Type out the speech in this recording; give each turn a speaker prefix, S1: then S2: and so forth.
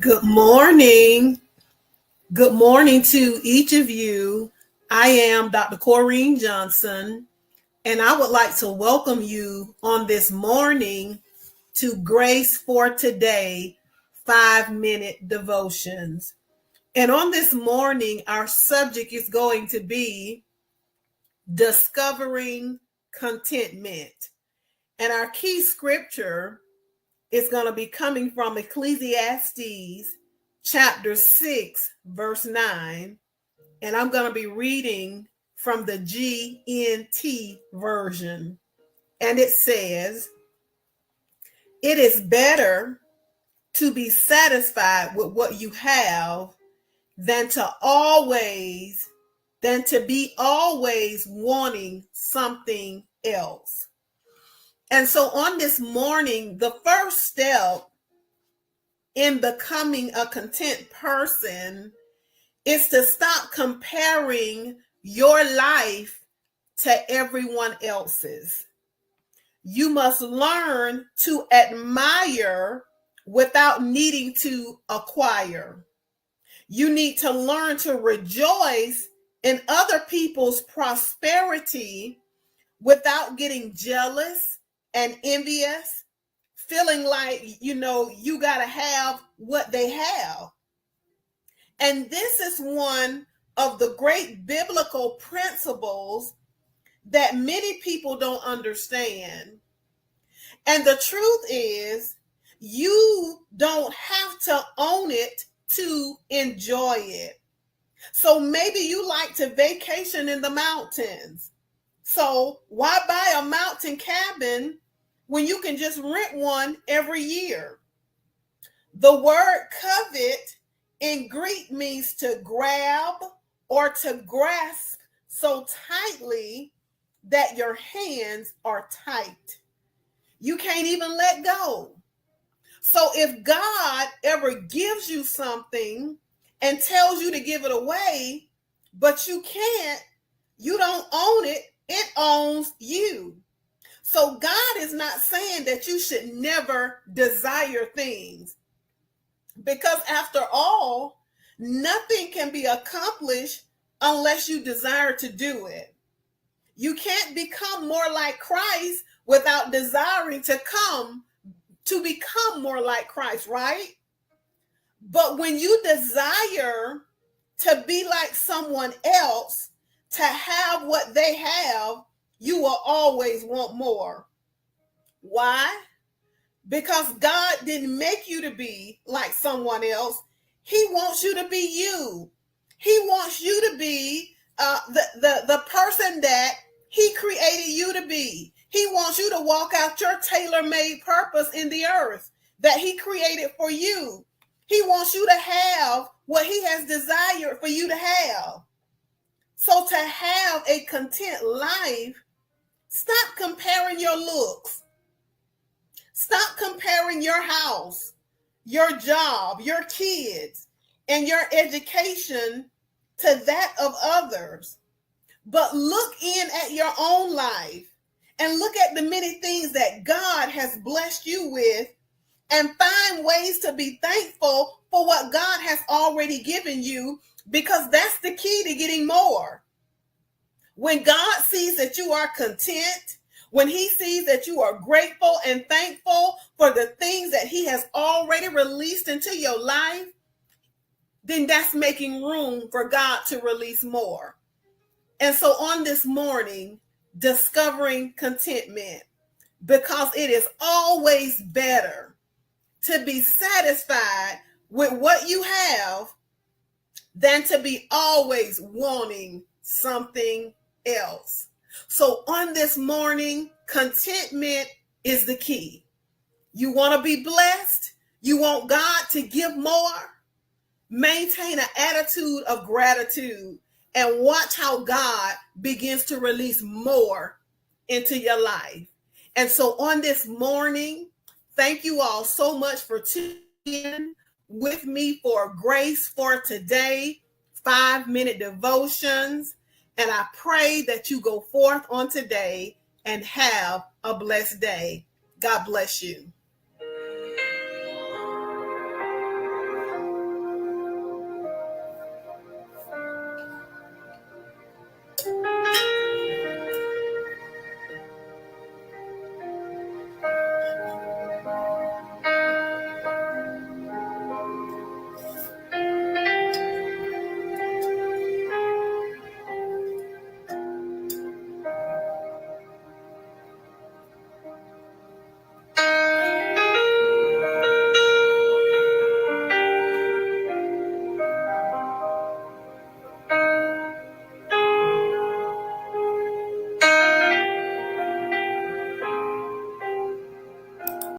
S1: Good morning. Good morning to each of you. I am Dr. Corrine Johnson, and I would like to welcome you on this morning to Grace for Today 5-minute devotions. And on this morning, our subject is going to be discovering contentment. And our key scripture is going to be coming from Ecclesiastes chapter 6, verse 9. And I'm going to be reading from the GNT version. And it says, "It is better to be satisfied with what you have than to be always wanting something else." And so on this morning, the first step in becoming a content person is to stop comparing your life to everyone else's. You must learn to admire without needing to acquire. You need to learn to rejoice in other people's prosperity without getting jealous and envious, feeling like, you got to have what they have. And this is one of the great biblical principles that many people don't understand. And the truth is, you don't have to own it to enjoy it. So maybe you like to vacation in the mountains. So why buy a mountain cabin when you can just rent one every year? The word covet in Greek means to grab or to grasp so tightly that your hands are tight. You can't even let go. So if God ever gives you something and tells you to give it away, but you can't, you don't own it, it owns you. So God is not saying that you should never desire things, because after all, nothing can be accomplished unless you desire to do it. You can't become more like Christ without desiring to become more like Christ, right? But when you desire to be like someone else, to have what they have, you will always want more. Why? Because God didn't make you to be like someone else. He wants you to be you. He wants you to be the person that He created you to be. He wants you to walk out your tailor-made purpose in the earth that He created for you. He wants you to have what He has desired for you to have. So to have a content life, stop comparing your looks. Stop comparing your house, your job, your kids, and your education to that of others. But look in at your own life and look at the many things that God has blessed you with, and find ways to be thankful for what God has already given you, because that's the key to getting more. When God sees that you are content, when He sees that you are grateful and thankful for the things that He has already released into your life, then that's making room for God to release more. And so on this morning, discovering contentment, because it is always better to be satisfied with what you have than to be always wanting something else. So on this morning, contentment is the key. You want to be blessed? You want God to give more? Maintain an attitude of gratitude and watch how God begins to release more into your life. And so on this morning, thank you all so much for tuning in with me for Grace for Today 5-minute devotions. And I pray that you go forth on today and have a blessed day. God bless you.